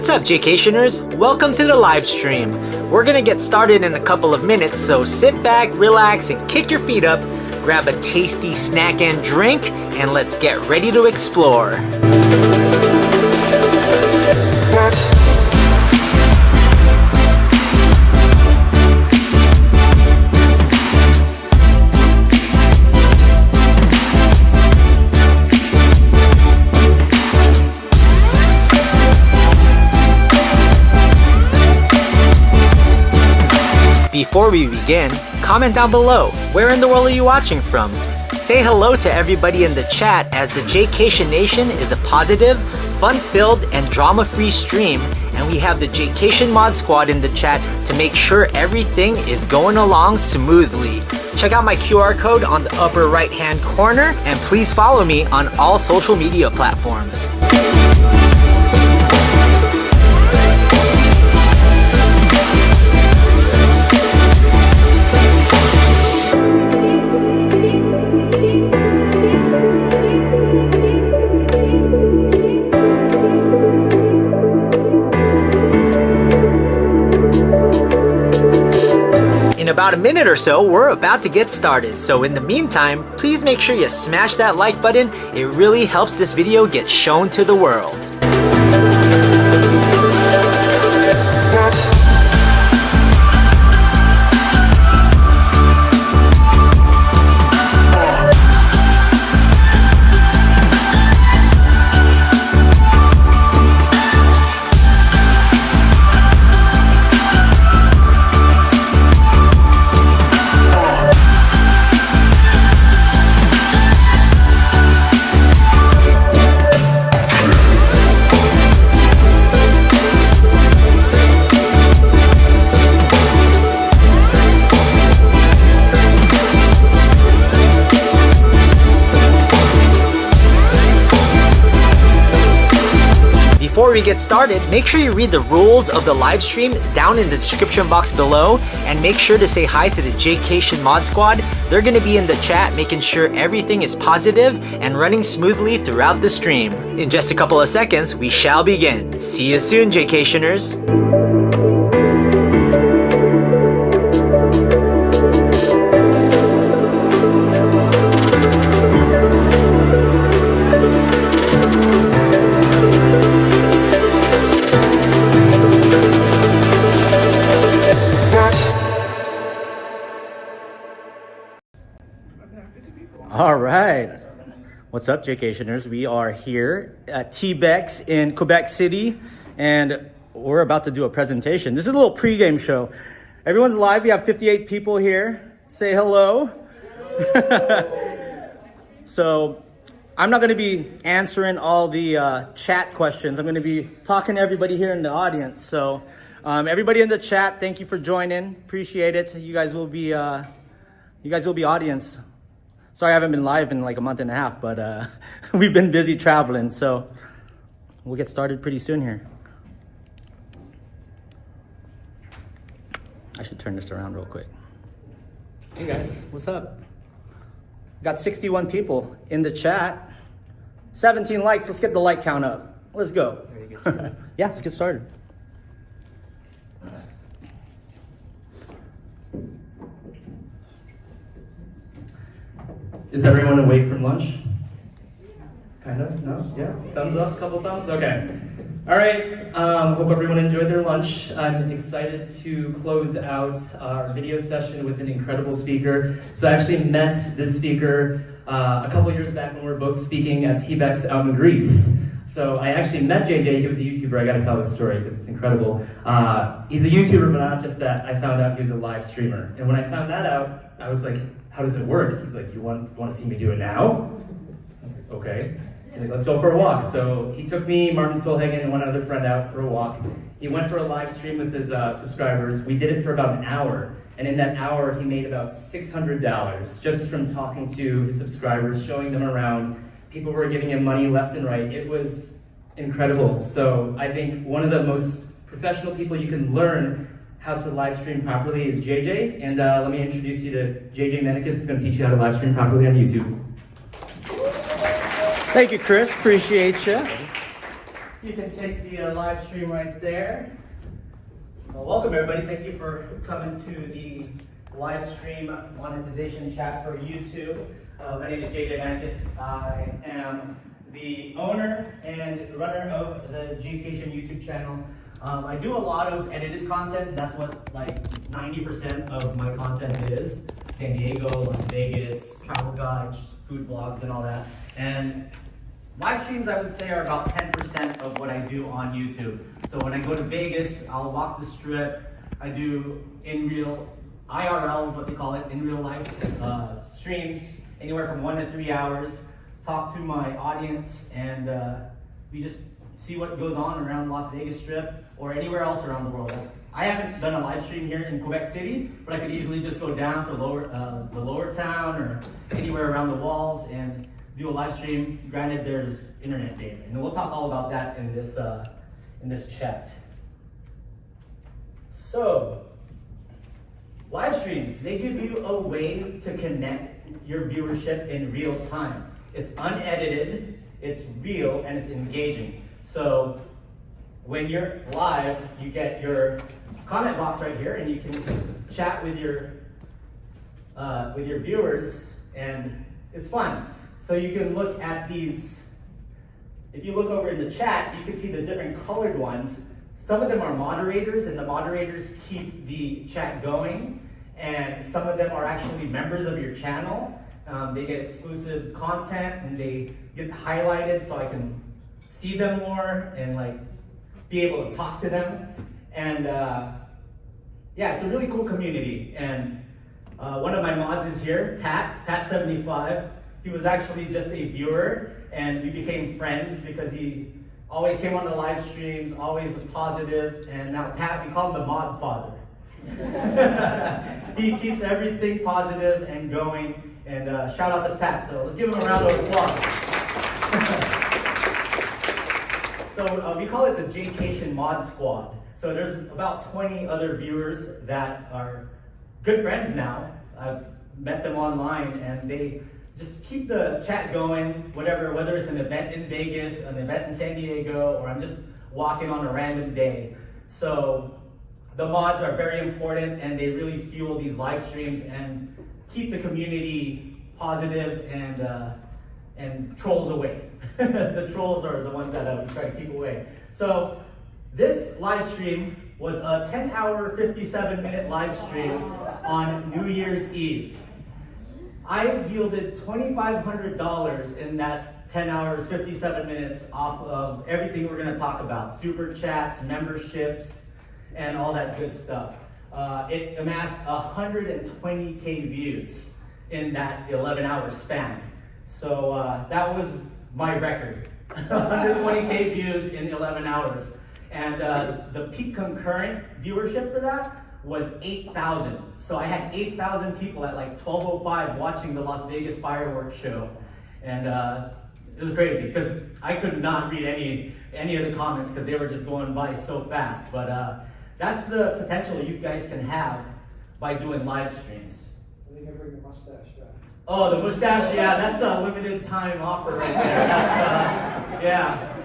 What's up, Jaycationers? Welcome to the live stream. We're gonna get started in a couple of minutes, so sit back, relax, and kick your feet up, grab a tasty snack and drink, and let's get ready to explore. Before we begin, comment down below, where in the world are you watching from? Say hello to everybody in the chat, as the Jaycation Nation is a positive, fun-filled, and drama-free stream, and we have the Jaycation Mod Squad in the chat to make sure everything is going along smoothly. Check out my QR code on the upper right-hand corner, and please follow me on all social media platforms. In about a minute or so, we're about to get started. So in the meantime, please make sure you smash that like button. It really helps this video get shown to the world. Before we get started, make sure you read the rules of the live stream down in the description box below, and make sure to say hi to the Jaycation Mod Squad. They're going to be in the chat making sure everything is positive and running smoothly throughout the stream. In just a couple of seconds, we shall begin. See you soon, Jaycationers. All right. What's up, Jaycationers? We are here at TBEX in Quebec City, and we're about to do a presentation. This is a little pregame show. Everyone's live. We have 58 people here. Say hello. So I'm not going to be answering all the chat questions. I'm going to be talking to everybody here in the audience. So everybody in the chat, thank you for joining. Appreciate it. You guys will be audience. Sorry I haven't been live in like a month and a half, but we've been busy traveling, so we'll get started pretty soon here. I should turn this around real quick. Hey guys, what's up? Got 61 people in the chat, 17 likes. Let's get the like count up. Let's go. Yeah, let's get started. Is everyone awake from lunch? Kind of? No? Yeah? Thumbs up? Couple thumbs? Okay. All right. Hope everyone enjoyed their lunch. I'm excited to close out our video session with an incredible speaker. So I actually met this speaker a couple years back when we were both speaking at TBEX out in Greece. So I actually met JJ. He was a YouTuber. I got to tell this story because it's incredible. He's a YouTuber, but not just that. I found out he was a live streamer. And when I found that out, I was like, how does it work? He's like, you want to see me do it now? I was like, okay. He's like, let's go for a walk. So he took me, Martin Solhagen, and one other friend out for a walk. He went for a live stream with his subscribers. We did it for about an hour. And in that hour, he made about $600 just from talking to his subscribers, showing them around. People were giving him money left and right. It was incredible. So I think one of the most professional people you can learn how to live stream properly is JJ, and let me introduce you to JJ Menikis. He's going to teach you how to live stream properly on YouTube. Thank you, Chris. Appreciate you. You can take the live stream right there. Welcome everybody, thank you for coming to the live stream monetization chat for YouTube. My name is Jaydaheat. I am the owner and runner of the Jaycation YouTube channel. I do a lot of edited content. That's what like 90% of my content is. San Diego, Las Vegas, travel guides, food vlogs, and all that. And live streams, I would say, are about 10% of what I do on YouTube. So when I go to Vegas, I'll walk the strip. I do in real, IRL is what they call it, in real life streams, anywhere from 1 to 3 hours. Talk to my audience, and we just see what goes on around Las Vegas Strip or anywhere else around the world. I haven't done a live stream here in Quebec City, but I could easily just go down to the lower town or anywhere around the walls and do a live stream. Granted, there's internet data, and we'll talk all about that in this chat. So, live streams, they give you a way to connect your viewership in real time. It's unedited, it's real, and it's engaging. So, when you're live, you get your comment box right here, and you can chat with your viewers, and it's fun. So you can look at these. If you look over in the chat, you can see the different colored ones. Some of them are moderators, and the moderators keep the chat going. And some of them are actually members of your channel. They get exclusive content, and they get highlighted so I can see them more and like be able to talk to them. And yeah, it's a really cool community. And one of my mods is here, Pat75. He was actually just a viewer, and we became friends because he always came on the live streams, always was positive, and now Pat, we call him the mod father. He keeps everything positive and going, and shout out to Pat, so let's give him a round of applause. So we call it the Jaycation Mod Squad. So there's about 20 other viewers that are good friends now. I've met them online, and they just keep the chat going, whether it's an event in Vegas, an event in San Diego, or I'm just walking on a random day. So the mods are very important, and they really fuel these live streams and keep the community positive and trolls away. The trolls are the ones that we try to keep away. So this live stream was a 10-hour, 57-minute live stream on New Year's Eve. I yielded $2,500 in that 10 hours, 57 minutes off of everything we're going to talk about. Super chats, memberships, and all that good stuff. It amassed 120K views in that 11-hour span. So that was my record. 120K views in 11 hours. And the peak concurrent viewership for that was 8,000. So I had 8,000 people at like 12:05 watching the Las Vegas fireworks show. And it was crazy because I could not read any of the comments because they were just going by so fast. But that's the potential you guys can have by doing live streams. I think I bring the mustache back. Oh, the mustache, yeah, that's a limited time offer right there. That's, yeah.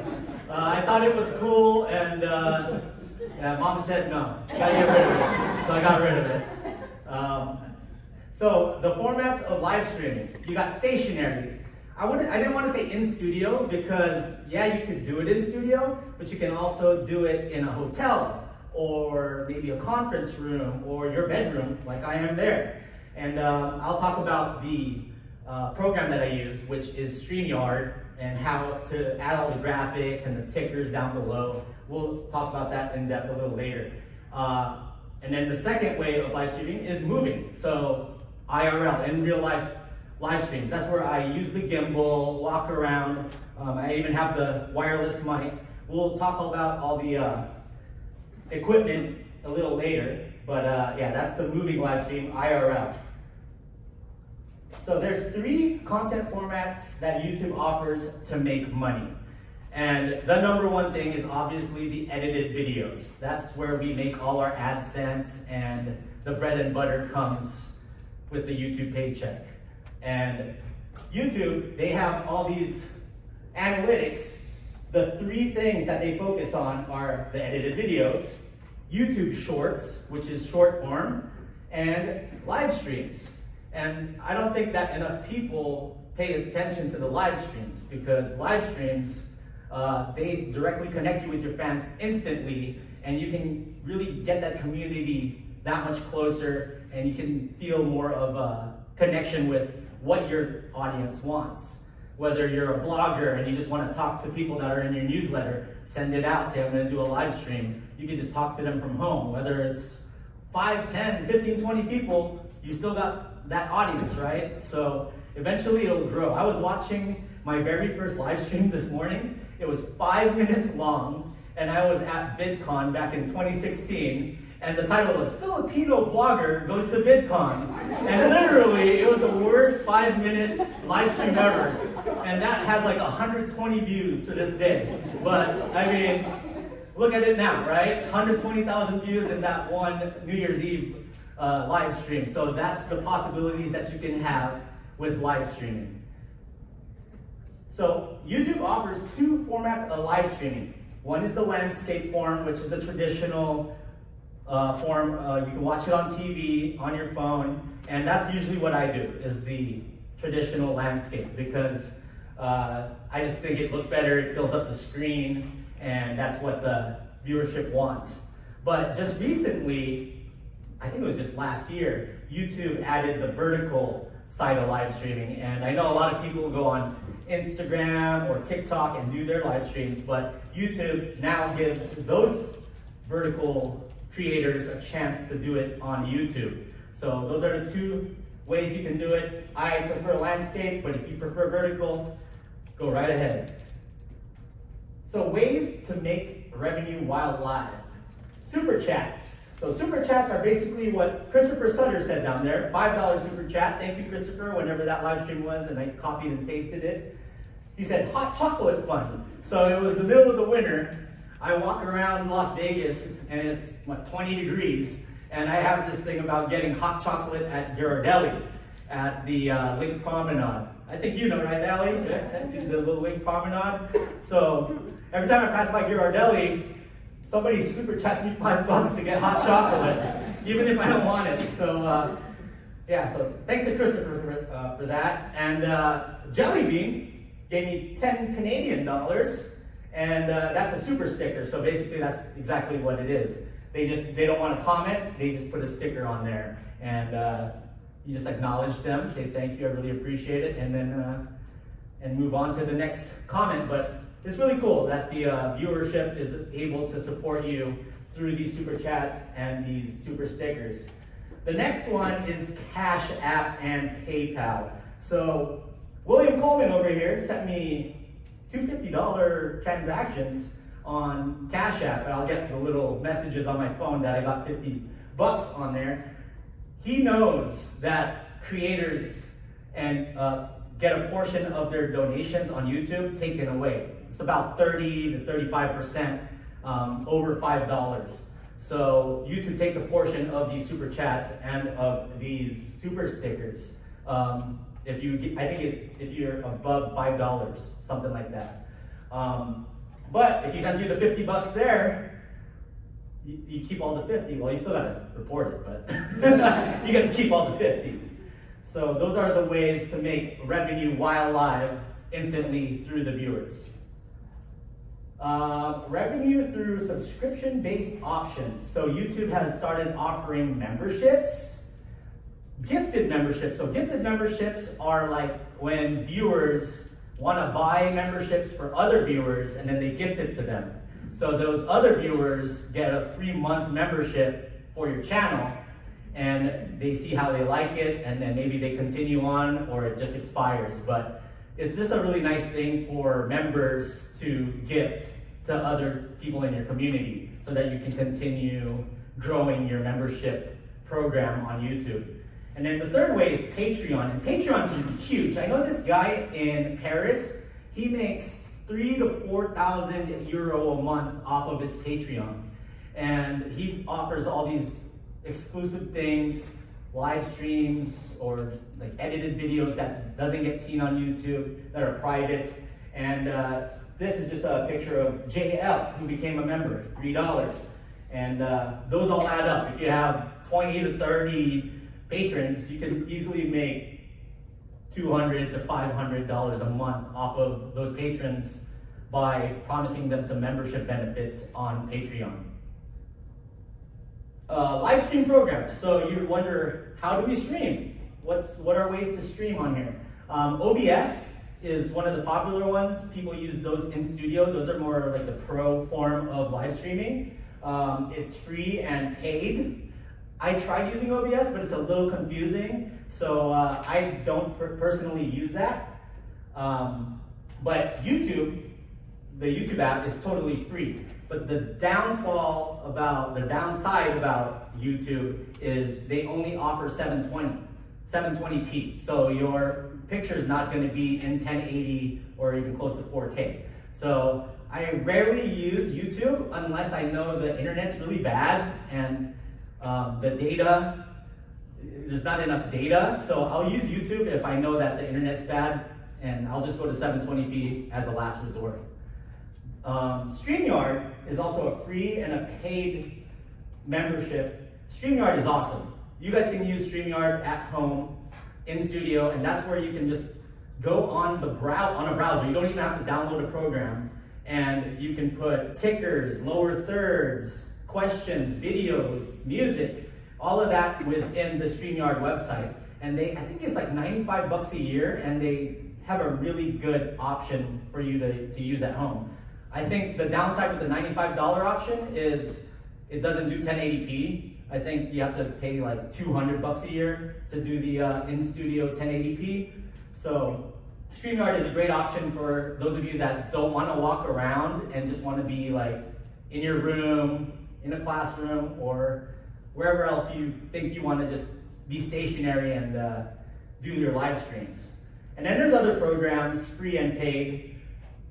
I thought it was cool, and yeah, Mom said no. Gotta get rid of it. So I got rid of it. So the formats of live streaming, you got stationary. I didn't want to say in studio because yeah, you could do it in studio, but you can also do it in a hotel or maybe a conference room or your bedroom, like I am there. And I'll talk about the program that I use, which is StreamYard, and how to add all the graphics and the tickers down below. We'll talk about that in depth a little later. And then the second way of live streaming is moving. So IRL, in real life live streams. That's where I use the gimbal, walk around. I even have the wireless mic. We'll talk about all the equipment a little later. But yeah, that's the moving live stream, IRL. So there's 3 content formats that YouTube offers to make money. And the number one thing is obviously the edited videos. That's where we make all our AdSense, and the bread and butter comes with the YouTube paycheck. And YouTube, they have all these analytics The three things that they focus on are the edited videos, YouTube Shorts, which is short form, and live streams. And I don't think that enough people pay attention to the live streams, because live streams, they directly connect you with your fans instantly, and you can really get that community that much closer, and you can feel more of a connection with what your audience wants. Whether you're a blogger and you just want to talk to people that are in your newsletter, send it out, say I'm going to do a live stream. You can just talk to them from home. Whether it's 5, 10, 15, 20 people, you still got that audience, right? So eventually it'll grow. I was watching my very first live stream this morning. It was 5 minutes long, and I was at VidCon back in 2016. And the title was Filipino Vlogger Goes to VidCon. And literally, it was the worst 5-minute live stream ever. And that has like 120 views to this day. But I mean, look at it now, right? 120,000 views in that one New Year's Eve live stream. So that's the possibilities that you can have with live streaming. So YouTube offers two formats of live streaming. One is the landscape form, which is the traditional form. You can watch it on TV, on your phone, and that's usually what I do, is the traditional landscape, because I just think it looks better, it fills up the screen, and that's what the viewership wants. But just recently, I think it was just last year, YouTube added the vertical side of live streaming, and I know a lot of people go on Instagram or TikTok and do their live streams, but YouTube now gives those vertical creators a chance to do it on YouTube. So those are the two ways you can do it. I prefer landscape, but if you prefer vertical, go right ahead. So ways to make revenue while live. Super chats. So super chats are basically what Christopher Sutter said down there. $5 super chat. Thank you, Christopher, whenever that live stream was, and I copied and pasted it. He said hot chocolate fun. So it was the middle of the winter. I walk around Las Vegas, and it's, 20 degrees, and I have this thing about getting hot chocolate at Ghirardelli at the Lake Promenade. I think you know, right, Allie? The little Lake Promenade. So every time I pass by Ghirardelli, somebody super chats me $5 to get hot chocolate, even if I don't want it. So yeah, so thanks to Christopher for that. And Jellybean gave me 10 Canadian dollars. And that's a super sticker, so basically that's exactly what it is. They don't want to comment, they just put a sticker on there. And you just acknowledge them, say thank you, I really appreciate it, and then and move on to the next comment. But it's really cool that the viewership is able to support you through these super chats and these super stickers. The next one is Cash App and PayPal. So William Coleman over here sent me two $50 transactions on Cash App, and I'll get the little messages on my phone that I got $50 on there. He knows that creators and get a portion of their donations on YouTube taken away. It's about 30 to 35% over $5. So YouTube takes a portion of these super chats and of these super stickers. If you're above $5, something like that. But if he sends you the $50 there, you keep all the 50. Well, you still gotta report it, but you get to keep all the 50. So those are the ways to make revenue while live instantly through the viewers. Revenue through subscription-based options. So YouTube has started offering memberships. Gifted memberships. So gifted memberships are like when viewers want to buy memberships for other viewers and then they gift it to them. So those other viewers get a free month membership for your channel, and they see how they like it, and then maybe they continue on or it just expires. But it's just a really nice thing for members to gift to other people in your community so that you can continue growing your membership program on YouTube. And then the third way is Patreon, and Patreon can be huge. I know this guy in Paris, he makes 3,000 to 4,000 euro a month off of his Patreon. And he offers all these exclusive things, live streams, or like edited videos that doesn't get seen on YouTube, that are private. And this is just a picture of JL, who became a member, $3. And those all add up. If you have 20 to 30 patrons, you can easily make $200 to $500 a month off of those patrons by promising them some membership benefits on Patreon. Live stream programs. So you wonder, how do we stream? What are ways to stream on here? OBS is one of the popular ones. People use those in studio. Those are more like the pro form of live streaming. It's free and paid. I tried using OBS, but it's a little confusing. So I don't personally use that. But YouTube, the YouTube app is totally free. But the downside about YouTube is they only offer 720p. So your picture is not going to be in 1080 or even close to 4K. So I rarely use YouTube unless I know the internet's really bad and the data, there's not enough data. So I'll use YouTube if I know that the internet's bad, and I'll just go to 720p as a last resort. StreamYard is also a free and a paid membership. StreamYard is awesome. You guys can use StreamYard at home, in studio, and that's where you can just go on a browser. You don't even have to download a program, and you can put tickers, lower thirds, questions, videos, music, all of that within the StreamYard website. And I think it's like $95 a year, and they have a really good option for you to use at home. I think the downside with the $95 option is it doesn't do 1080p. I think you have to pay like $200 a year to do the in-studio 1080p. So StreamYard is a great option for those of you that don't want to walk around and just want to be like in your room, in a classroom, or wherever else you think you want to just be stationary and do your live streams. And then there's other programs, free and paid,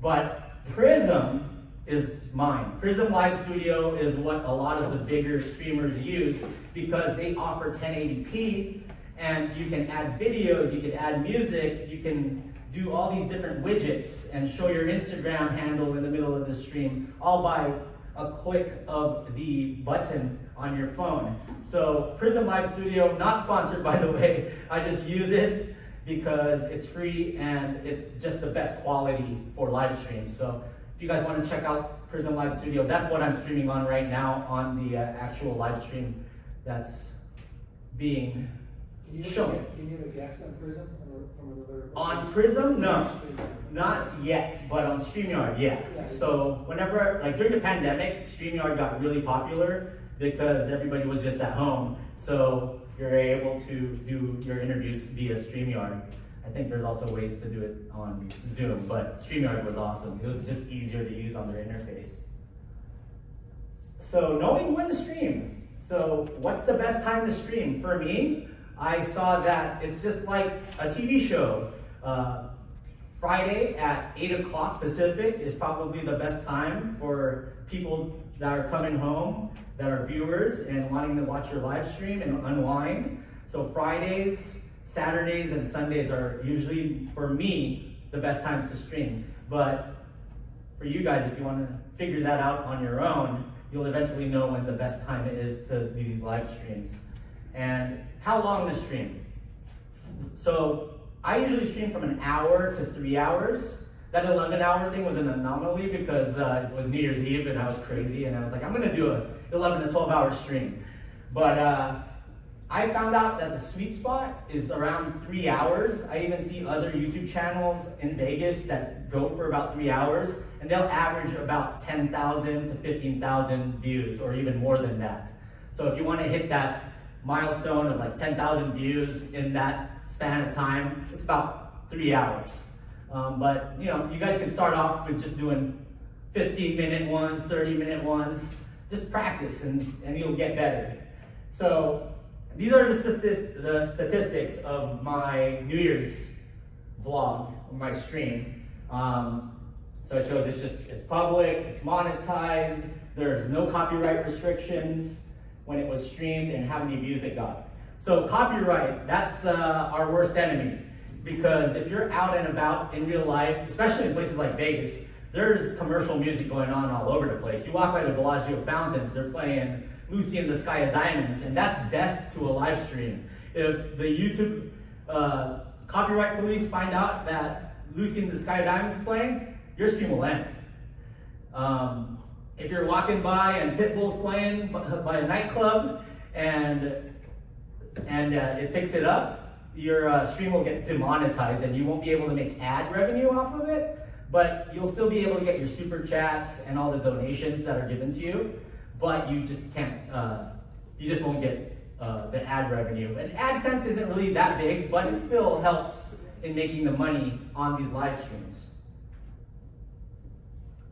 but Prism is mine. Prism Live Studio is what a lot of the bigger streamers use because they offer 1080p, and you can add videos, you can add music, you can do all these different widgets and show your Instagram handle in the middle of the stream, all by a click of the button on your phone. So Prism Live Studio, not sponsored by the way, I just use it because it's free and it's just the best quality for live streams. So if you guys want to check out Prism Live Studio, that's what I'm streaming on right now on the actual live stream that's being shown. Can you have a guest on Prism from another? On Prism, no, not yet, but on StreamYard, yeah. So whenever, like during the pandemic, StreamYard got really popular because everybody was just at home. So you're able to do your interviews via StreamYard. I think there's also ways to do it on Zoom, but StreamYard was awesome. It was just easier to use on their interface. So knowing when to stream. So what's the best time to stream? For me, I saw that it's just like a TV show. Friday at 8 o'clock Pacific is probably the best time for people that are coming home, that are viewers and wanting to watch your live stream and unwind. So Fridays, Saturdays, and Sundays are usually, for me, the best times to stream. But for you guys, if you want to figure that out on your own, you'll eventually know when the best time is to do these live streams. And how long to stream? So I usually stream from an hour to 3 hours. That 11-hour thing was an anomaly because it was New Year's Eve and I was crazy and I was like, I'm gonna do a 11 to 12-hour stream. But I found out that the sweet spot is around 3 hours. I even see other YouTube channels in Vegas that go for about 3 hours, and they'll average about 10,000 to 15,000 views, or even more than that. So if you want to hit that milestone of like 10,000 views in that span of time, it's about 3 hours. But you know, you guys can start off with just doing 15-minute ones, 30-minute ones. Just practice and you'll get better. So these are the statistics of my New Year's vlog, my stream. So it shows it's public, it's monetized, there's no copyright restrictions when it was streamed, and how many views it got. So copyright, that's our worst enemy, because if you're out and about in real life, especially in places like Vegas, there's commercial music going on all over the place. You walk by the Bellagio fountains, they're playing Lucy in the Sky of Diamonds, and that's death to a live stream. If the YouTube copyright police find out that Lucy in the Sky of Diamonds is playing, your stream will end. If you're walking by and Pitbull's playing by a nightclub and it picks it up, your stream will get demonetized and you won't be able to make ad revenue off of it, but you'll still be able to get your super chats and all the donations that are given to you, but you just can't, you just won't get the ad revenue. And AdSense isn't really that big, but it still helps in making the money on these live streams.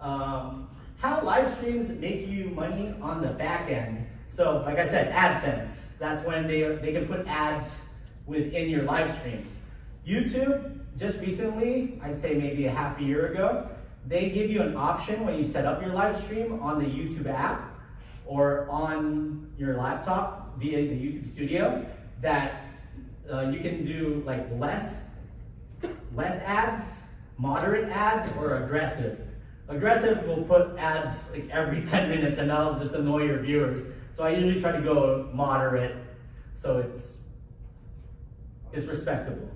How live streams make you money on the back end. So like I said, AdSense, that's when they can put ads within your live streams. YouTube, just recently, I'd say maybe a half a year ago, they give you an option when you set up your live stream on the YouTube app or on your laptop via the YouTube Studio that you can do like less ads, moderate ads, or aggressive. Aggressive will put ads like every 10 minutes and that'll just annoy your viewers. So I usually try to go moderate so it's respectable.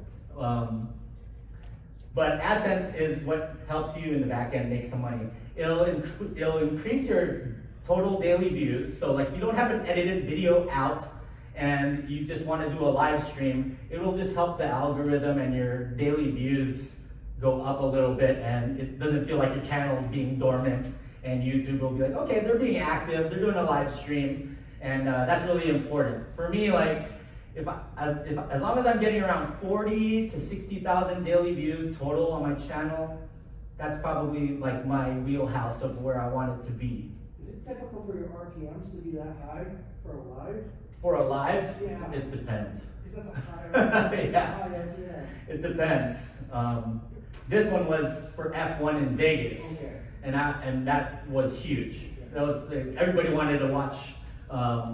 But AdSense is what helps you in the back end make some money. It'll increase your total daily views. So like if you don't have an edited video out and you just want to do a live stream, it will just help the algorithm and your daily views go up a little bit, and it doesn't feel like your channel is being dormant, and YouTube will be like, okay, they're being active, they're doing a live stream, and that's really important. For me, like, as long as I'm getting around 40 to 60,000 daily views total on my channel, that's probably like my wheelhouse of where I want it to be. Is it typical for your RPMs to be that high for a live? For a live, Yeah. it depends. Because that's a high Yeah. high RPM. It depends. This one was for F1 in Vegas, Okay. and that was huge. That was everybody wanted to watch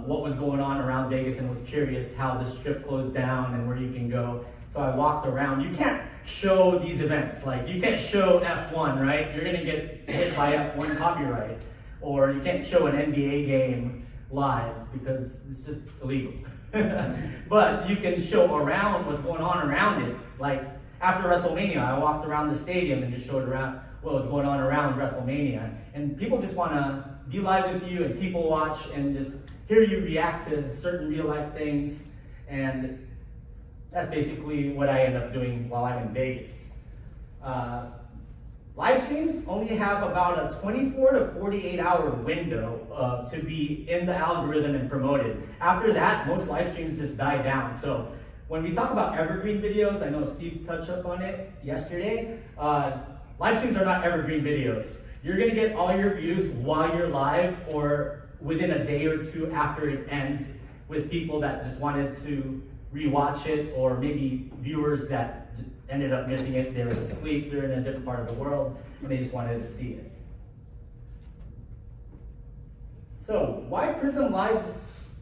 what was going on around Vegas and was curious how the strip closed down and where you can go. So I walked around. You can't show these events, like you can't show F1, right? You're gonna get hit by F1 copyright, or you can't show an NBA game live because it's just illegal. But you can show around what's going on around it, like. After WrestleMania, I walked around the stadium and just showed around what was going on around WrestleMania. And people just want to be live with you and people watch and just hear you react to certain real life things. And that's basically what I end up doing while I'm in Vegas. Live streams only have about a 24 to 48 hour window to be in the algorithm and promoted. After that, most live streams just die down. So when we talk about evergreen videos, I know Steve touched up on it yesterday, live streams are not evergreen videos. You're gonna get all your views while you're live or within a day or two after it ends with people that just wanted to rewatch it, or maybe viewers that ended up missing it. They were asleep, they're in a different part of the world, and they just wanted to see it. So why Prism Live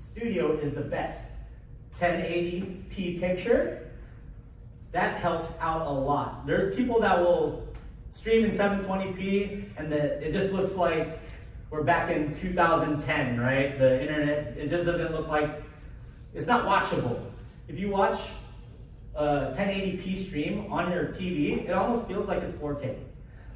Studio is the best? 1080p picture, that helps out a lot. There's people that will stream in 720p and it just looks like we're back in 2010, right? The internet, it just doesn't look like, it's not watchable. If you watch a 1080p stream on your TV, it almost feels like it's 4K.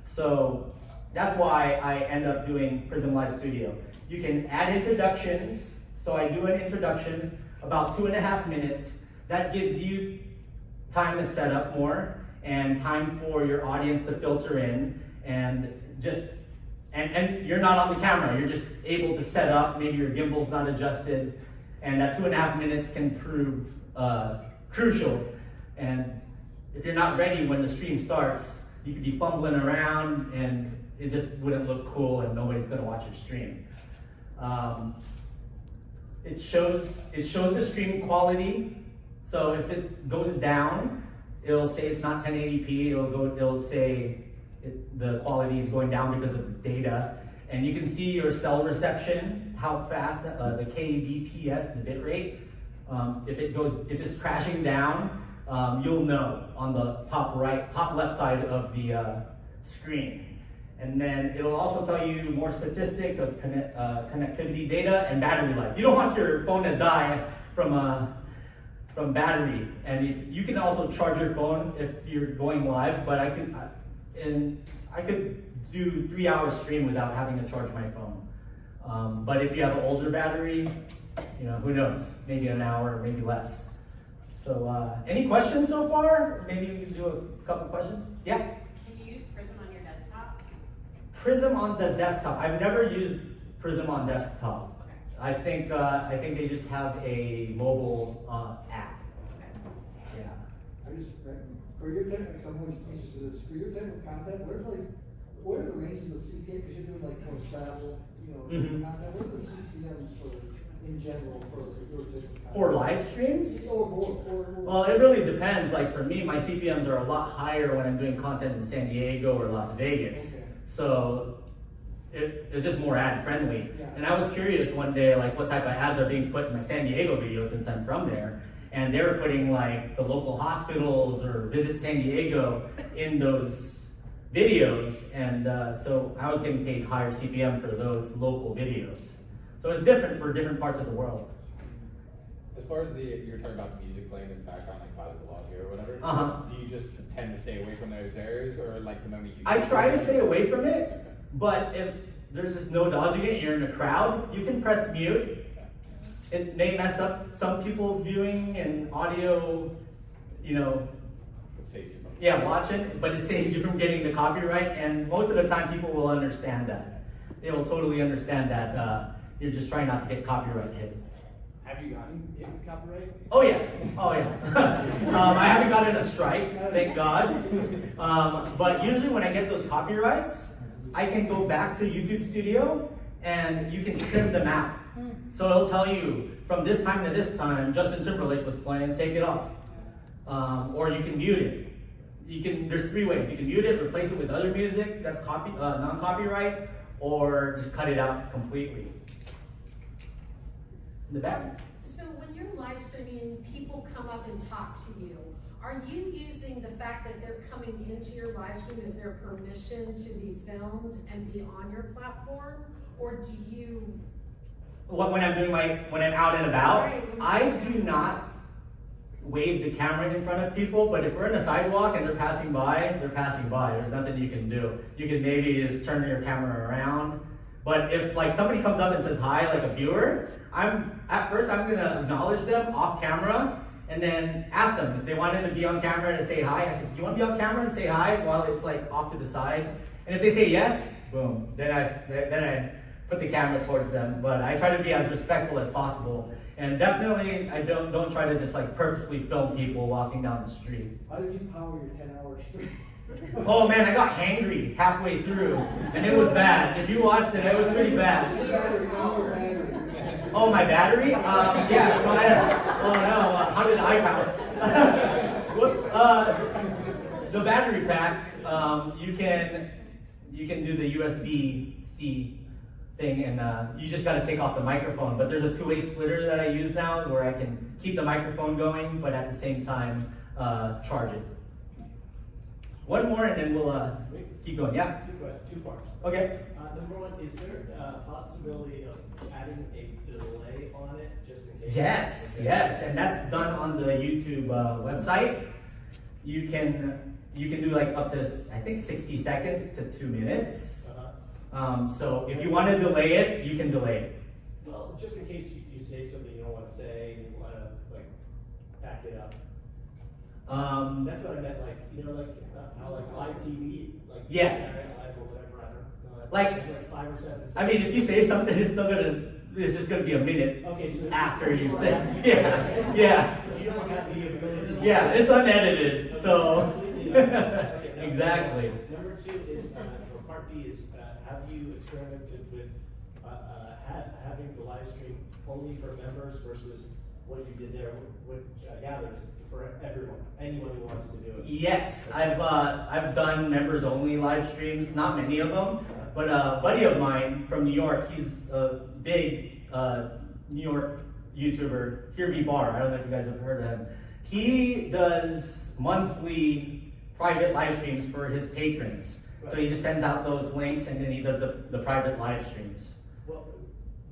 So that's why I end up doing Prism Live Studio. You can add introductions, so I do an introduction about 2.5 minutes. That gives you time to set up more and time for your audience to filter in, and you're not on the camera, you're just able to set up, maybe your gimbal's not adjusted, and that 2.5 minutes can prove crucial. And if you're not ready when the stream starts, you could be fumbling around and it just wouldn't look cool and nobody's gonna watch your stream. It shows the stream quality. So if it goes down, it'll say it's not 1080p. It'll say the quality is going down because of the data. And you can see your cell reception, how fast the kbps, the bit rate. If it's crashing down, you'll know on the top left side of the screen. And then it'll also tell you more statistics of connectivity data and battery life. You don't want your phone to die from battery. And you can also charge your phone if you're going live, but I could do 3-hour stream without having to charge my phone. But if you have an older battery, who knows? Maybe an hour, maybe less. So any questions so far? Maybe we can do a couple questions. Yeah? Can you use Prism on your desktop? Prism on the desktop. I've never used Prism on desktop. Okay. I think they just have a mobile app. Okay. Yeah. I just, for your type, someone's interested in this, for your type of content, what are the ranges of CPM, because you're doing like more travel, Mhm. content, what are the CPMs in general for your type of content? For live streams? Or Well, it really depends. Like for me, my CPMs are a lot higher when I'm doing content in San Diego or Las Vegas. Okay. So it's just more ad friendly. Yeah. And I was curious one day, like what type of ads are being put in my San Diego video since I'm from there. And they were putting like the local hospitals or Visit San Diego in those videos. And so I was getting paid higher CPM for those local videos. So it's different for different parts of the world. As far as you're talking about the music playing in the background, like by the vlog here or whatever, do you just tend to stay away from those areas, or like the moment you? I try to stay away from it, but if there's just no dodging it, you're in a crowd, you can press mute. It may mess up some people's viewing and audio, It saves you from. yeah, watching, but it saves you from getting the copyright, and most of the time people will understand that. They will totally understand that you're just trying not to get copyright hit. Have you gotten hit with copyright? Oh yeah. I haven't gotten a strike, thank God. But usually when I get those copyrights, I can go back to YouTube Studio and you can trim them out. So it'll tell you from this time to this time, Justin Timberlake was playing, take it off. Or you can mute it. There's 3 ways. You can mute it, replace it with other music that's non-copyright, or just cut it out completely. In the back? So when you're live streaming and people come up and talk to you, are you using the fact that they're coming into your live stream as their permission to be filmed and be on your platform? Or do you? When I'm out and about, Right. I do not wave the camera in front of people, but if we're in a sidewalk and they're passing by, they're passing by. There's nothing you can do. You can maybe just turn your camera around. But if like somebody comes up and says hi, like a viewer, at first I'm gonna acknowledge them off camera and then ask them if they wanted to be on camera to say hi. I said, do you want to be on camera and say hi while it's like off to the side? And if they say yes, boom, then I put the camera towards them. But I try to be as respectful as possible. And definitely I don't try to just like purposely film people walking down the street. How did you power your 10-hour stream? Oh man, I got hangry halfway through, and it was bad. If you watched it, it was pretty bad. Oh, my battery? Yeah, so I had, oh no, how did I power? Whoops. The battery pack, you can do the USB-C thing, and you just gotta take off the microphone. But there's a 2-way splitter that I use now where I can keep the microphone going, but at the same time, charge it. One more and then we'll keep going. Yeah? 2 parts. Okay. Number 1, is there a possibility of adding a delay on it just in case? Yes, and that's done on the YouTube website. You can do like up to, I think, 60 seconds to 2 minutes. So if you want to delay it, you can delay it. Well, just in case you say something you don't want to say, and you want to like back it up. That's what I meant, like how like live TV, like Yeah. Saturday Night Live or whatever. I don't know. Like 5 or 7 seconds. I mean, if you say something, it's just gonna be a minute Okay, so after you say. Yeah. you don't have the ability. Yeah, it's unedited, so Okay, exactly. Number 2 is, or part B is, have you experimented with having the live stream only for members versus what you did there, which I gather is for everyone, anyone who wants to do it? Yes, I've done members only live streams, not many of them, but a buddy of mine from New York, he's a big New York YouTuber, Here Be Bar. I don't know if you guys have heard of him. He does monthly private live streams for his patrons So he just sends out those links and then he does the private live streams. Well,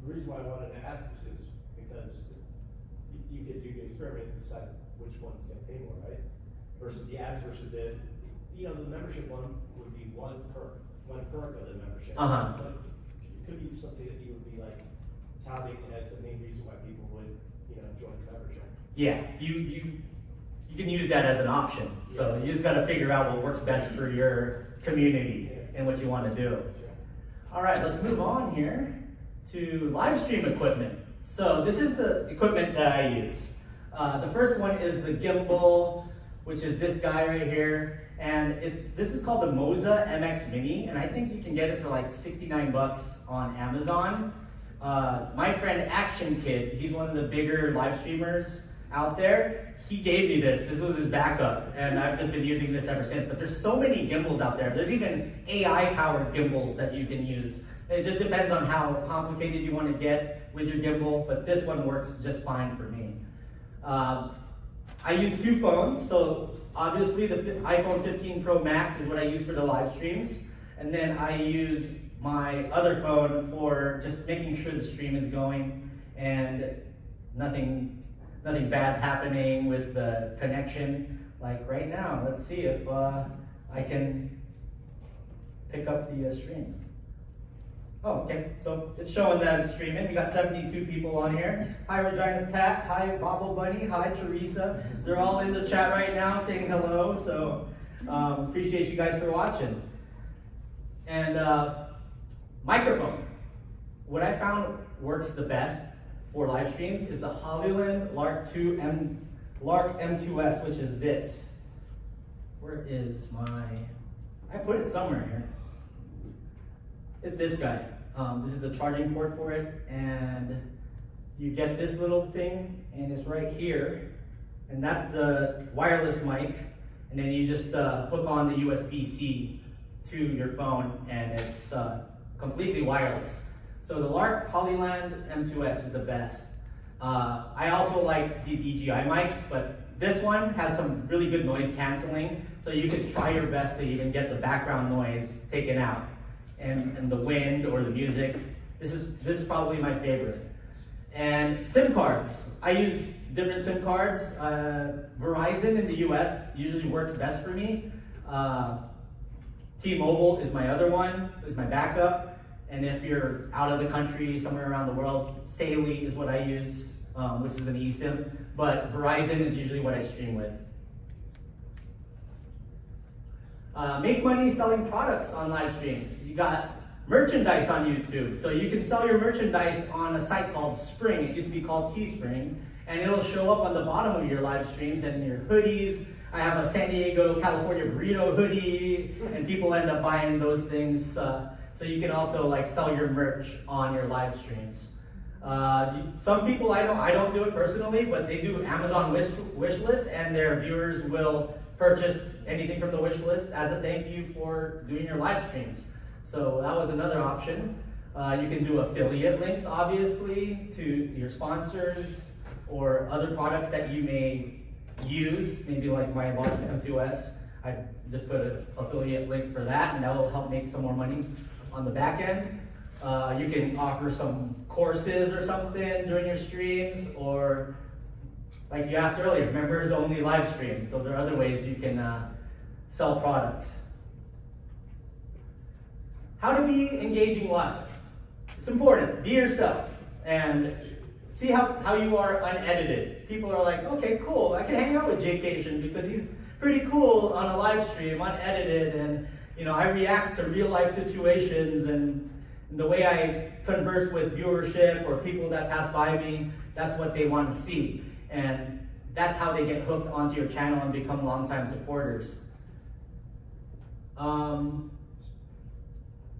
the reason why I wanted to ask this is because you could do the experiment and decide which ones they pay more, right? Versus the ads versus the membership one would be one perk of the membership. Uh-huh. But it could be something that you would be like touting as the main reason why people would, join the membership. Yeah, you can use that as an option. So you just got to figure out what works best for your community and what you want to do. All right, let's move on here to live stream equipment. So this is the equipment that I use. The first one is the gimbal, which is this guy right here. And this is called the Moza MX Mini, and I think you can get it for like 69 bucks on Amazon. My friend Action Kid, he's one of the bigger live streamers out there. He gave me this. This was his backup, and I've just been using this ever since. But there's so many gimbals out there. There's even AI-powered gimbals that you can use. It just depends on how complicated you want to get with your gimbal, but this one works just fine for me. I use two phones, so obviously the iPhone 15 Pro Max is what I use for the live streams, and then I use my other phone for just making sure the stream is going and nothing bad's happening with the connection. Like right now, let's see if I can pick up the stream. Oh, okay, so it's showing that it's streaming. We got 72 people on here. Hi, Regina Pat. Hi, Bobble Bunny. Hi, Teresa. They're all in the chat right now saying hello, so appreciate you guys for watching. And microphone. What I found works the best for live streams is the Hollyland Lark M2S, which is this. Where is I put it somewhere here. It's this guy. This is the charging port for it, and you get this little thing, and it's right here, and that's the wireless mic, and then you just hook on the USB-C to your phone, and it's completely wireless. So the Lark Hollyland M2S is the best. I also like the DJI mics, but this one has some really good noise canceling, so you can try your best to even get the background noise taken out. And the wind or the music. This is probably my favorite. And SIM cards. I use different SIM cards. Verizon in the US usually works best for me. T-Mobile is my other one, is my backup. And if you're out of the country, somewhere around the world, Saley is what I use, which is an eSIM. But Verizon is usually what I stream with. Make money selling products on live streams. You got merchandise on YouTube. So you can sell your merchandise on a site called Spring. It used to be called Teespring. And it'll show up on the bottom of your live streams and your hoodies. I have a San Diego, California burrito hoodie, and people end up buying those things. So you can also sell your merch on your live streams. Some people, I don't do it personally, but they do Amazon wish list, and their viewers will purchase anything from the wish list as a thank you for doing your live streams. So that was another option. You can do affiliate links, obviously, to your sponsors or other products that you may use, maybe like my Lark M2S. I just put an affiliate link for that, and that will help make some more money on the back end. You can offer some courses or something during your streams, or like you asked earlier, members only live streams. Those are other ways you can sell products. How to be engaging live. It's important. Be yourself and see how you are unedited. People are like, okay, cool. I can hang out with Jaycation because he's pretty cool on a live stream, unedited, and I react to real life situations, and the way I converse with viewership or people that pass by me, that's what they want to see. And that's how they get hooked onto your channel and become longtime supporters.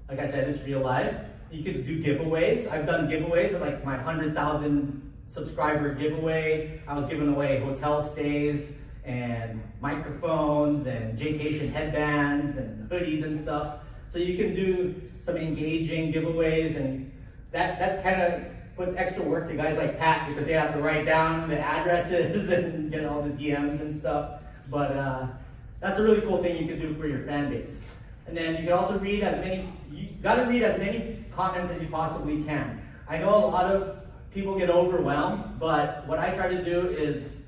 Like I said, it's real life. You can do giveaways. I've done giveaways, like my 100,000 subscriber giveaway. I was giving away hotel stays and microphones and Jaycation headbands and hoodies and stuff. So you can do some engaging giveaways, and that kind of puts extra work to guys like Pat because they have to write down the addresses and get all the DMs and stuff. But that's a really cool thing you can do for your fan base. And then you can also read you gotta read as many comments as you possibly can. I know a lot of people get overwhelmed, but what I try to do is,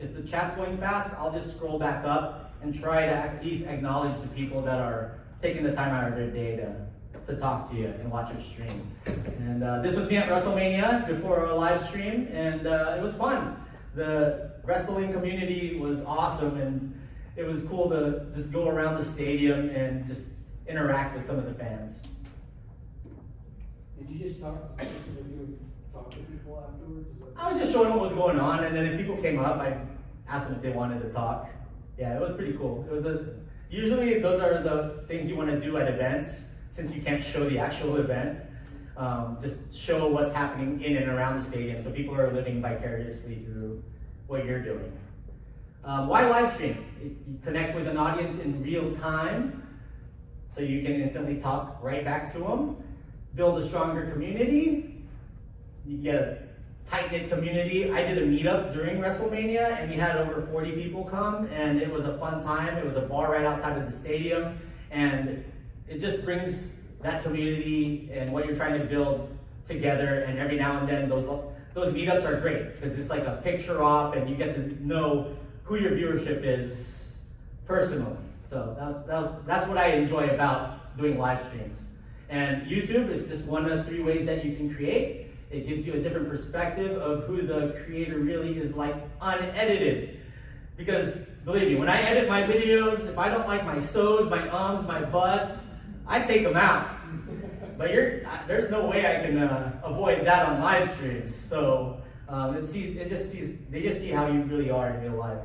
if the chat's going fast, I'll just scroll back up and try to at least acknowledge the people that are taking the time out of their day to talk to you and watch your stream. And this was me at WrestleMania before our live stream, and it was fun. The wrestling community was awesome, and it was cool to just go around the stadium and just interact with some of the fans. Did you just talk to people afterwards? I was just showing what was going on, and then if people came up, I asked them if they wanted to talk. Yeah, it was pretty cool. Usually those are the things you want to do at events, since you can't show the actual event. Just show what's happening in and around the stadium, so people are living vicariously through what you're doing. Why live stream? You connect with an audience in real time, so you can instantly talk right back to them. Build a stronger community. You get a tight-knit community. I did a meetup during WrestleMania, and we had over 40 people come, and it was a fun time. It was a bar right outside of the stadium, and it just brings that community and what you're trying to build together. And every now and then, those meetups are great, because it's like a picture op, and you get to know who your viewership is personally. So that's what I enjoy about doing live streams. And YouTube is just one of 3 ways that you can create. It gives you a different perspective of who the creator really is like unedited. Because believe me, when I edit my videos, if I don't like my so's, my ums, my buts, I take them out. But there's no way I can avoid that on live streams. So they just see how you really are in real life.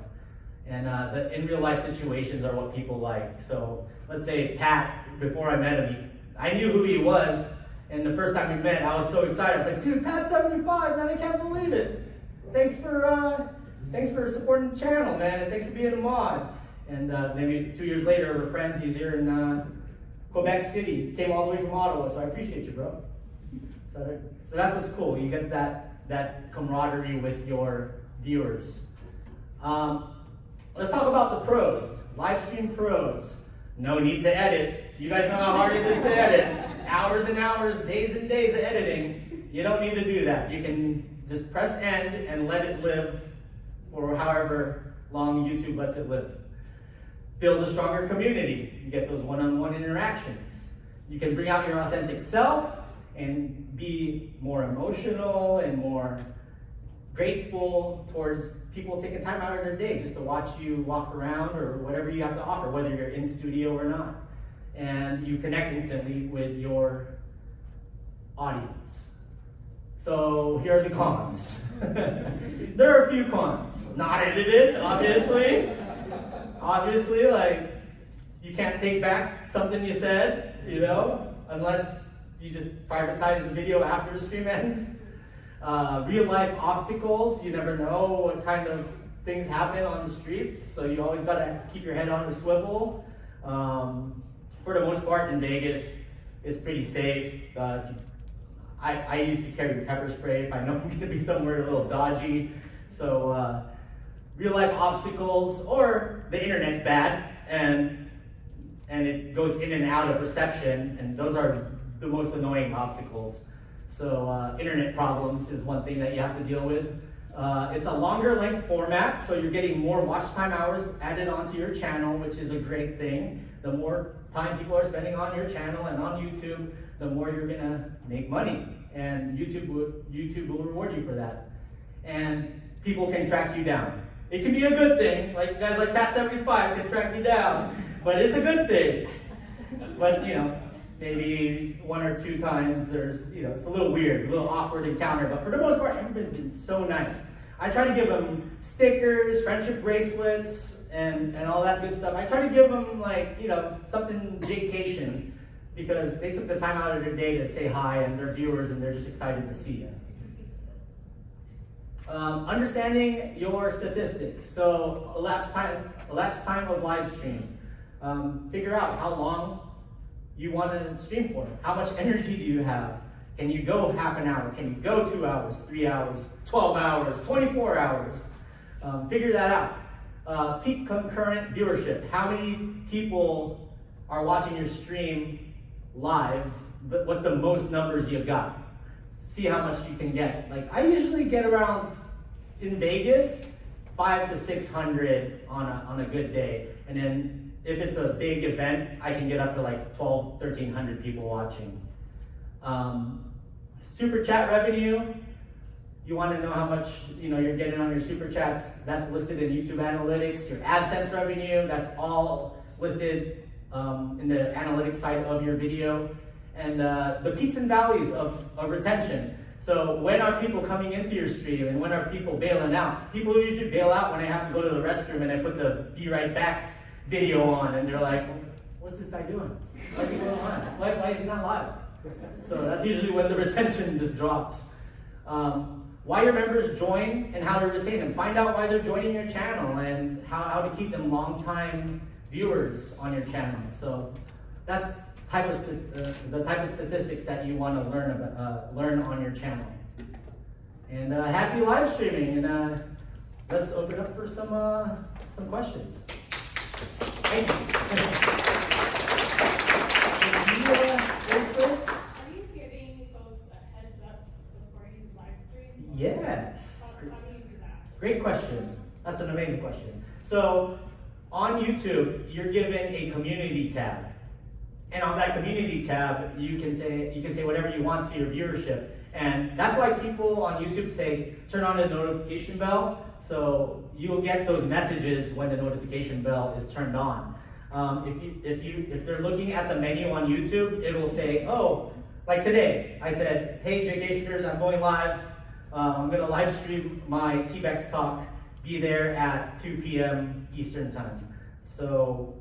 And the in real life situations are what people like. So let's say Pat, before I met him, I knew who he was, and the first time we met, I was so excited. I was like, dude, Pat 75, man, I can't believe it. Thanks for supporting the channel, man, and thanks for being a mod. And maybe 2 years later, we're friends. He's here in Quebec City. Came all the way from Ottawa, so I appreciate you, bro. So that's what's cool. You get that camaraderie with your viewers. Let's talk about the pros. Live stream pros. No need to edit. So you guys know how hard it is to edit. Hours and hours, days and days of editing. You don't need to do that. You can just press end and let it live for however long YouTube lets it live. Build a stronger community. You get those one-on-one interactions. You can bring out your authentic self and be more emotional and more grateful towards people taking time out of their day just to watch you walk around or whatever you have to offer, whether you're in studio or not. And you connect instantly with your audience. So here are the cons. There are a few cons. Not edited, obviously. Obviously, like, you can't take back something you said, unless you just privatize the video after the stream ends. Real life obstacles, you never know what kind of things happen on the streets, so you always gotta keep your head on the swivel. For the most part in Vegas, it's pretty safe. I used to carry pepper spray if I know I'm gonna be somewhere a little dodgy. So real life obstacles, or the internet's bad and it goes in and out of reception, and those are the most annoying obstacles. So internet problems is one thing that you have to deal with. It's a longer length format, so you're getting more watch time hours added onto your channel, which is a great thing. The more time people are spending on your channel and on YouTube, the more you're gonna make money, and YouTube will reward you for that. And people can track you down. It can be a good thing, like guys like Pat 75 can track you down, but it's a good thing. But maybe 1 or 2 times there's, it's a little weird, a little awkward encounter, but for the most part, everybody's been so nice. I try to give them stickers, friendship bracelets, and all that good stuff. I try to give them something Jaycation, because they took the time out of their day to say hi, and they're viewers, and they're just excited to see you. Understanding your statistics. So elapsed time of live stream. Figure out how long you want to stream for. How much energy do you have? Can you go half an hour? Can you go 2 hours, 3 hours, 12 hours, 24 hours? Figure that out. Peak concurrent viewership. How many people are watching your stream live, but what's the most numbers you've got? See how much you can get. Like I usually get around, in Vegas, 500 to 600 on a good day. And then if it's a big event, I can get up to like 1,300 people watching. Super chat revenue, you want to know how much you're getting on your super chats, that's listed in YouTube Analytics. Your AdSense revenue, that's all listed in the analytics side of your video. And the peaks and valleys of retention. So when are people coming into your stream and when are people bailing out? People usually bail out when they have to go to the restroom and I put the Be Right Back video on and they're like, what's this guy doing? Why is he going live? Why is he not live? So that's usually when the retention just drops. Why your members join and how to retain them. Find out why they're joining your channel and how to keep them long-time viewers on your channel. So that's the type of statistics that you want to learn on your channel. And happy live streaming. And let's open up for some questions. Thank you. Are you giving folks a heads up before you live stream? Yes. How do you do that? Great question. That's an amazing question. So on YouTube, you're given a community tab. And on that community tab, you can say whatever you want to your viewership. And that's why people on YouTube say, turn on the notification bell. So you'll get those messages when the notification bell is turned on. If they're looking at the menu on YouTube, it will say, oh, like today, I said, hey, Jaydaheaters, I'm going live. I'm going to live stream my TBEX talk. Be there at 2 p.m. Eastern time. So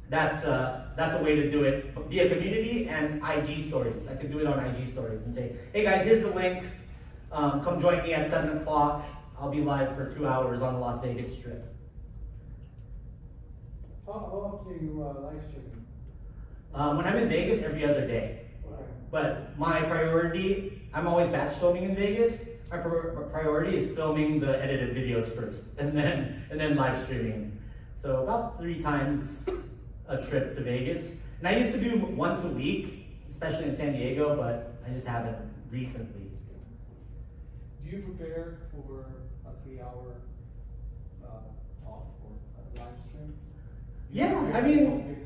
that's a way to do it via community and IG stories. I could do it on IG stories and say, hey guys, here's the link. Come join me at 7 o'clock. I'll be live for 2 hours on the Las Vegas Strip. How often do you live stream? When I'm in Vegas, every other day. Okay. But my priority, I'm always batch filming in Vegas. My priority is filming the edited videos first, and then live streaming. So about 3 times a trip to Vegas. And I used to do once a week, especially in San Diego, but I just haven't recently. Do you prepare for a 3-hour talk or a live stream? Yeah, I mean,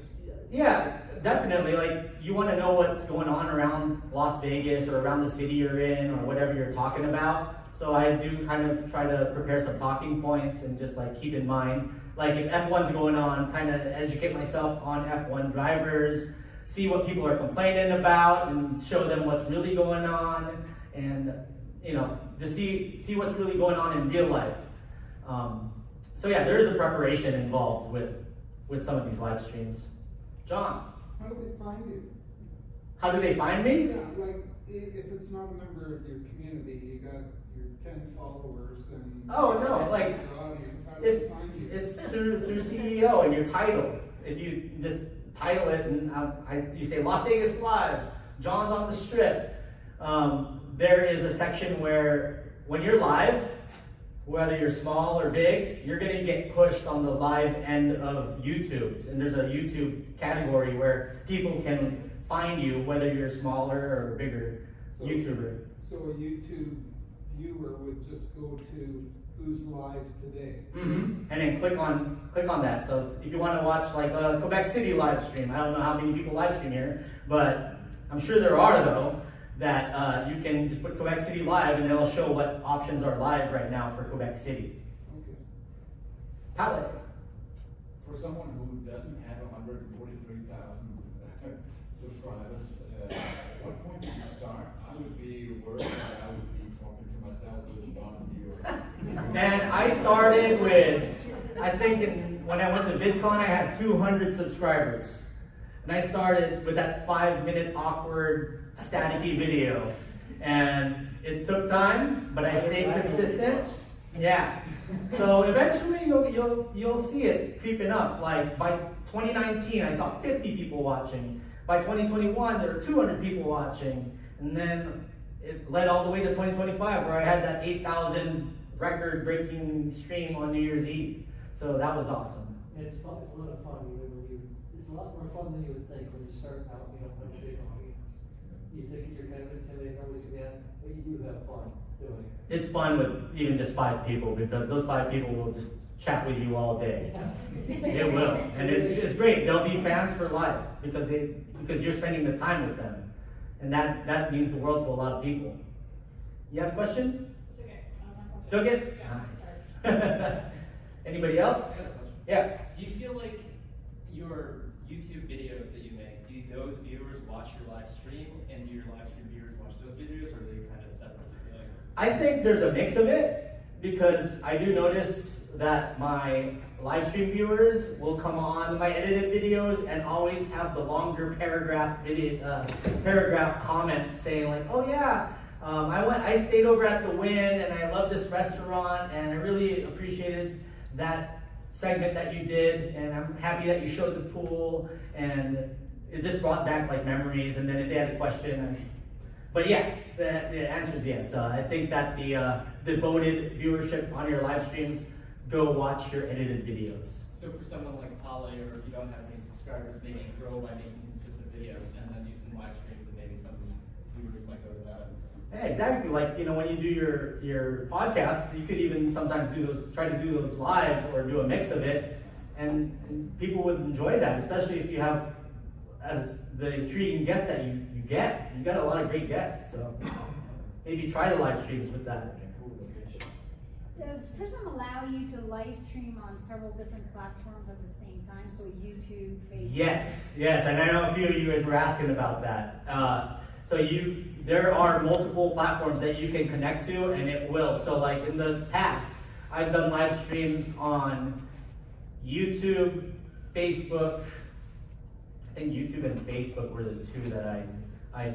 yeah, definitely. Like, you want to know what's going on around Las Vegas or around the city you're in or whatever you're talking about. So I do kind of try to prepare some talking points and just like keep in mind, like if F1's going on, kind of educate myself on F1 drivers, see what people are complaining about and show them what's really going on, and just see what's really going on in real life. So yeah, there is a preparation involved with some of these live streams. John, How do they find you? how do they find me? Yeah, like if it's not a member of your community, you got your 10 followers and Oh, no, like, your audience. How do If they find you? it's through CEO and your title. If you just title it and you say Las Vegas Live, John's on the Strip, there is a section where when you're live, whether you're small or big, you're gonna get pushed on the live end of YouTube. And there's a YouTube category where people can find you, whether you're a smaller or bigger YouTuber. So a YouTube viewer would just go to who's live today. Mm-hmm. And then click on that. So if you want to watch like a Quebec City live stream, I don't know how many people live stream here, but I'm sure there are though, that you can just put Quebec City live and it'll show what options are live right now for Quebec City. Okay. Palette. For someone who doesn't have 143,000 subscribers, at what point do you start? I would be worried that I would be talking to myself with one viewer. And I started with, I think when I went to VidCon, I had 200 subscribers. And I started with that 5-minute awkward staticky video. And it took time, but I stayed consistent. Yeah. So eventually you'll see it creeping up. Like by 2019, I saw 50 people watching. By 2021, there were 200 people watching. And then it led all the way to 2025, where I had that 8,000 record-breaking stream on New Year's Eve. So that was awesome. It's fun, it's a lot of fun, it's a lot more fun than you would think when you start out, you know, with a big audience. You think you're kind of intimidated, nobody's gonna be at, but you do have fun doing it. It's fun with even just 5 people because those 5 people will just chat with you all day. It will, and it's great. They'll be fans for life because you're spending the time with them, and that means the world to a lot of people. You have a question? Took it? Nice. Anybody else? Yeah. Do you feel like your YouTube videos that you make, do those viewers watch your live stream, and do your live stream viewers watch those videos, or are they kind of separate? I think there's a mix of it because I do notice that my live stream viewers will come on my edited videos and always have the longer paragraph comments saying like, oh yeah, I stayed over at the Wynn and I love this restaurant and I really appreciated that segment that you did and I'm happy that you showed the pool and it just brought back like memories. And then if they had a question, but yeah, the answer is yes. I think that the devoted viewership on your live streams go watch your edited videos. So for someone like Polly, or if you don't have any subscribers, maybe grow by making consistent videos and then do some live streams, and maybe some viewers might go to that. Yeah, exactly. Like, you know, when you do your podcasts, you could even sometimes try to do those live or do a mix of it, and people would enjoy that, especially if you have, as the intriguing guests that you get. You got a lot of great guests, so maybe try the live streams with that. Does Prism allow you to live stream on several different platforms at the same time? So YouTube, Facebook? Yes, and I know a few of you guys were asking about that. There are multiple platforms that you can connect to, and it will. So like in the past, I've done live streams on YouTube, Facebook. I think YouTube and Facebook were the 2 that I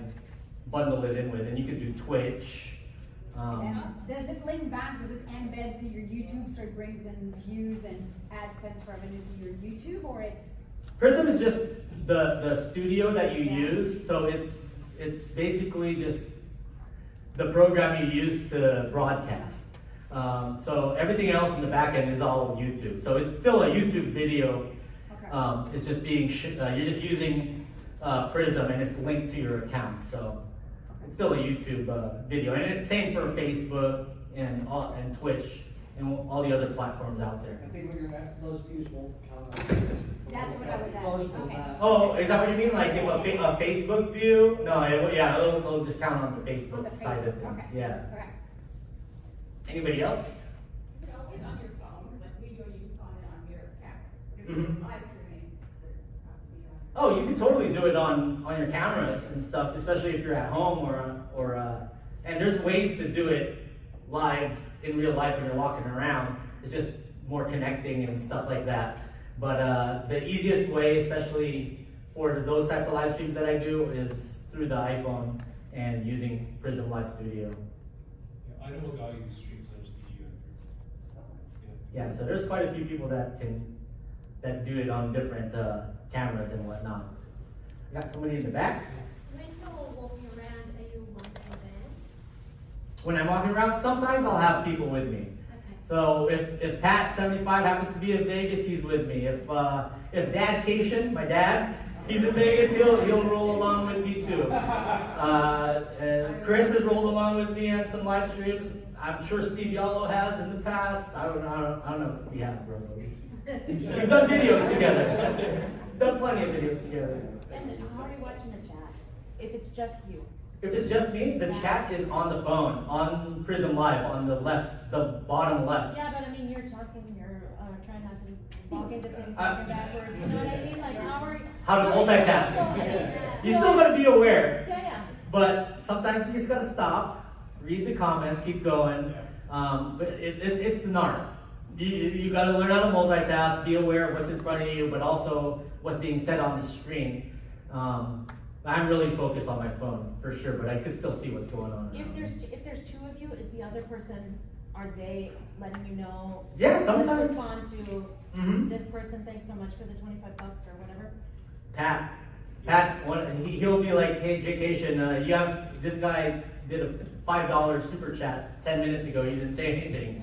bundled it in with, and you could do Twitch. Does it link back? Does it embed to your YouTube so it brings in views and AdSense revenue to your YouTube, or it's? Prism is just the studio that you use, so it's basically just the program you use to broadcast. So everything else in the back end is all YouTube. So it's still a YouTube video. Okay. It's just being you're just using Prism and it's linked to your account. So it's still a YouTube video, and it's same for Facebook and Twitch and all the other platforms out there. I think when you're at, those views won't count on. That's what I was asking. Okay. Oh, is that what you mean? Like if a Facebook view? No, it'll just count on the Facebook side of things. Okay. Yeah. Okay. Anybody else? Is it always on your phone? Because like we do YouTube content on your accounts. Mhm. Live streaming would have to be on. Oh, you can totally do it on your cameras and stuff, especially if you're at home and there's ways to do it live in real life when you're walking around. It's just more connecting and stuff like that. But the easiest way, especially for those types of live streams that I do, is through the iPhone and using Prism Live Studio. Yeah, I know a guy who streams on his TV. Yeah, so there's quite a few people that do it on different cameras and whatnot. I got somebody in the back. When you're walking around, are you one man? When I'm walking around, sometimes I'll have people with me. So if Pat 75 happens to be in Vegas, he's with me. If Jaydaheat, my dad, he's in Vegas, he'll roll along with me too. And Chris has rolled along with me on some live streams. I'm sure Steve Yallo has in the past. I don't know if we have, bro. We've done videos together. Done plenty of videos together. And how are you watching the chat? If it's just you. If it's just me, the chat is on the phone, on Prism Live, on the left, the bottom left. Yeah, but I mean, you're talking, you're trying not to walk into things talking backwards. You know what I mean? Like, How to multitask. You still gotta be aware. Yeah. But sometimes you just gotta stop, read the comments, keep going. But it's an art. You gotta learn how to multitask, be aware of what's in front of you, but also what's being said on the screen. I'm really focused on my phone for sure, but I could still see what's going on. If there's 2 of you, is the other person, are they letting you know? Yeah, sometimes. Respond to this person, thanks so much for the $25 or whatever. Pat, he'll be like, hey, Jaycation, this guy did a $5 super chat 10 minutes ago. You didn't say anything.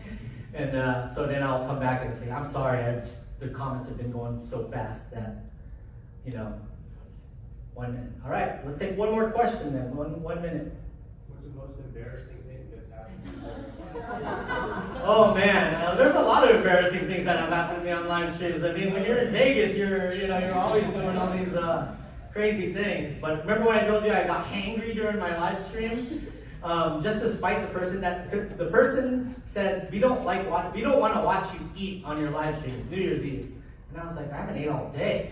And so then I'll come back and say, I'm sorry, the comments have been going so fast that, 1 minute. All right, let's take one more question then, 1 minute. What's the most embarrassing thing that's happened? Oh man, there's a lot of embarrassing things that have happened to me on live streams. I mean, when you're in Vegas, you're always doing all these crazy things. But remember when I told you I got hangry during my live stream? Just to spite the person said, we don't want to watch you eat on your live stream. It's New Year's Eve. And I was like, I haven't ate all day.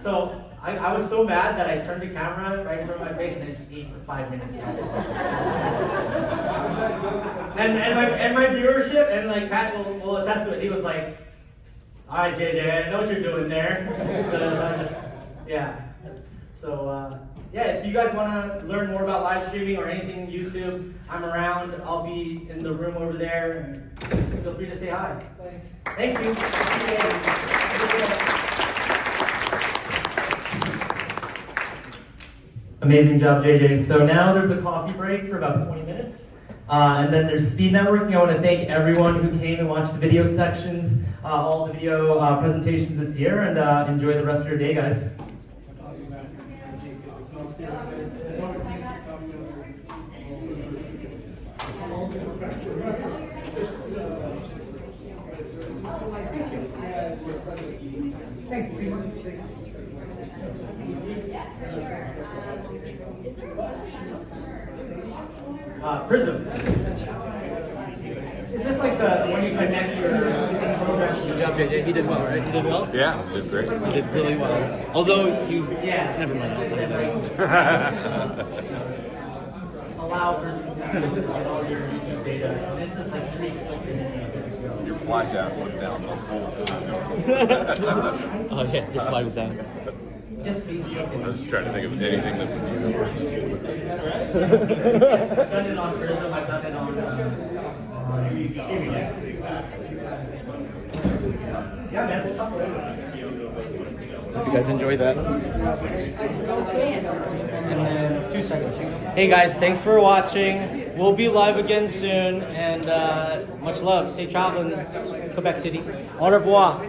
So I was so mad that I turned the camera right in front of my face and I just ate for 5 minutes. and my viewership, and like Pat will attest to it, he was like, all right, JJ, I know what you're doing there. So if you guys want to learn more about live streaming or anything YouTube, I'm around. I'll be in the room over there, and feel free to say hi. Thanks. Thank you. Amazing job, JJ. So now there's a coffee break for about 20 minutes. And then there's speed networking. I want to thank everyone who came and watched the video sections, all the video presentations this year, and enjoy the rest of your day, guys. Prism. It's just like when you connect your program. Good job, JJ. He did well, right? He did well? Yeah, did great. He did really well. Although you... Never mind. I'll tell you later. Allow Prism to get all your YouTube data. And it's just like 3 clicks and then you're good to go. Your flag down was down the whole Oh yeah, your flag was down. Just be I was trying to think of anything that would be I've done it on Prism, I've done it on yeah, man, we'll talk later. Hope you guys enjoyed that. And then 2 seconds. Hey guys, thanks for watching. We'll be live again soon, and much love. Safe traveling, Quebec City. Au revoir.